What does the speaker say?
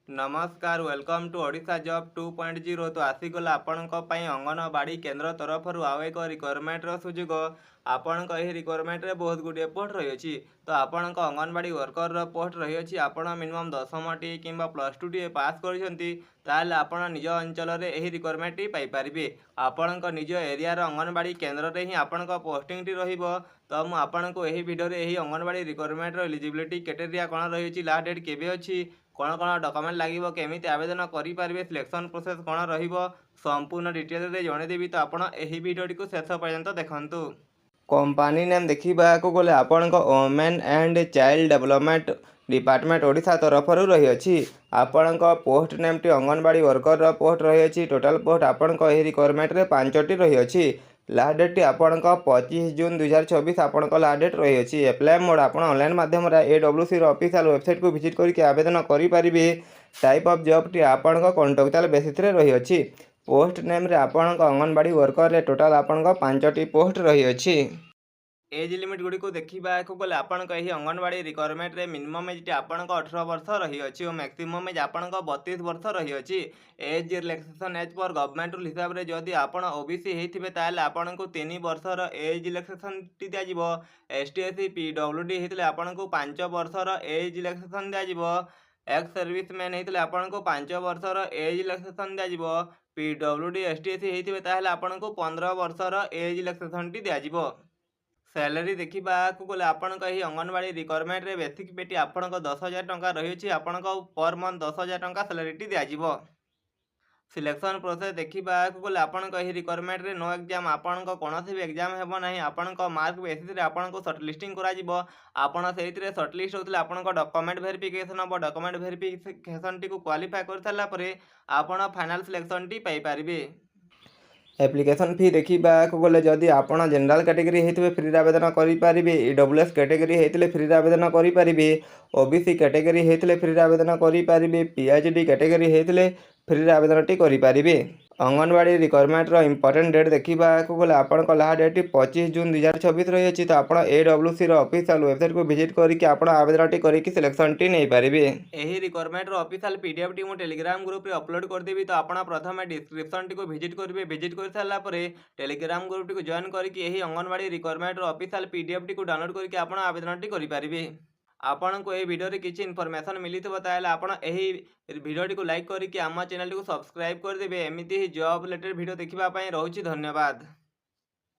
नमस्कार welcome to Odisha job 2.0 तो आसीगला आपणक पई अंगनवाड़ी केंद्र तरफ आउ एक रिक्वायरमेंट सुजोग आपण रिक्वायरमेंट रे बहुत गुड़िए पोस्ट रही अछि तो आपण अंगनवाड़ी वर्कर पोस्ट रही अछि आपण मिनिमम 10टी किंबा +2 टी पास करछंती ताले आपण निज अंचल रे एही रिक्वायरमेंट टी पाई परिबे आपण निज एरिया रो अंगनवाड़ी केंद्र रे ही आपण पोस्टिंग टी रहिबो। तो मु आपण को एही वीडियो रे एही अंगनवाड़ी रिक्वायरमेंट रो एलिजिबिलिटी क्राइटेरिया कोन रही अछि लास्ट डेट केबे अछि कौन कौन डॉक्यूमेंट लगे केमी आवेदन करेंगे सिलेक्शन प्रोसेस कौन रंपूर्ण डिटेल रे जनईदेवी तो आपड़ यही भिडियोटी को शेष पर्यंत देखु। कंपनी नेम देखा गले आपण women and child development department Odisha तरफ रही अछि आपण post name T anganwadi worker post रही अछि टोटाल पोस्ट आपण रिक्वायरमेंट रे 5टी रही अछि लास्ट डेट आपण 25 जून 2024 आपण लास्ट डेट रही अछि एप्लाई मोड आपण ऑनलाइन माध्यम AWC ऑफिशियल वेबसाइट को विजिट करके आवेदन करि परिबे। टाइप ऑफ जॉब टी आपण कॉन्ट्रैक्चुअल बेसिस रे रही अछि पोस्ट नेम रे आपण अंगनवाड़ी वर्कर रे टोटाल आपण 5टी पोस्ट रही अछि। एज लिमिट गुड़ी को देखा गले आपण अंगनवाड़ी रिक्वायरमेंट रे मिनिमम एज आपण 18 वर्ष रही अछि और मैक्सिमम एज आपण 32 वर्ष रही अछि। एज रिलैक्सेशन एज पर गवर्नमेंट रूल हिसाब रे जदि आपण ओबीसी हेथिबे ताले आपण को 3 वर्षर एज रिलैक्सेशन टी दिया जिवो। एसटी एससी पीडब्ल्यूडी हेतिले आपण को 5 वर्षर एज रिलैक्सेशन दिया जिवो। एक्स सर्विसमैन हेतिले आपण को 5 वर्षर एज रिलैक्सेशन दिया जिवो। पीडब्ल्यूडी एसटी एससी हेथिबे ताले आपण को 15 वर्षर एज रिलैक्सेशन टी दिया जिवो। सैलरी देखा गले आपण अंगनवाड़ी रिक्वायरमेंट रे बेसिक पेटी आपण 10,000 टंका रही आपण पर मंथ 10,000 टंका सैलरी टी दिया। सिलेक्शन प्रोसेस देखा गले आपण रिक्वायरमेंट रे नो एग्जाम आपण कौन भी एग्जाम हेबो नहीं आपण मार्क बेसिस रे आपण सर्टलिस्टिंग करा जिवो। आपण सेहितरे सर्टलिस्ट होतले आपण डॉक्यूमेंट वेरिफिकेशन हम डॉक्यूमेंट वेरिफिकेशन टी को क्वालिफाई कर सारा परे आपण फाइनल सिलेक्शन टी पाई परिबे। एप्लिकेशन फी देखा गले जदि आपड़ जनरल कैटेगरी होते फ्री आवेदन करेंगे EWS कैटेगरी होते फ्री आवेदन करेंगे OBC कैटेगरी होते फ्री आवेदन करेंगे PhD कैटेगरी होते फ्री आवेदन टी करेंगे। अंगनवाड़ी रिक्वायरमेंट इंपोर्टेंट डेट देखा गले आपण लास्ट डेट 25 जून 2024 रही है तो आप AWC ऑफिशियल वेबसाइट को विजिट करके आप आवेदन टी करके सिलेक्शन टी नहीं पारे। यही रिक्वायरमेंट ऑफिशियल PDF टी मु टेलीग्राम ग्रुप रे अपलोड कर देबी तो आप प्रथम डिस्क्रिप्शन टी को विजिट करेंगे विजिट कर सारा टेलीग्राम ग्रुप टी को जॉइन करके यही anganwadi requirement official PDF T को डाउनलोड करके आप आवेदन टी करेंगे। आपण को ये वीडियो रे किसी इनफॉरमेशन मिली ताले आपण एही वीडियो टी को लाइक करके आम चैनल टी को सब्सक्राइब कर देबे। एमिति ही जॉब रिलेटेड वीडियो देखिबा पई रहउची धन्यवाद।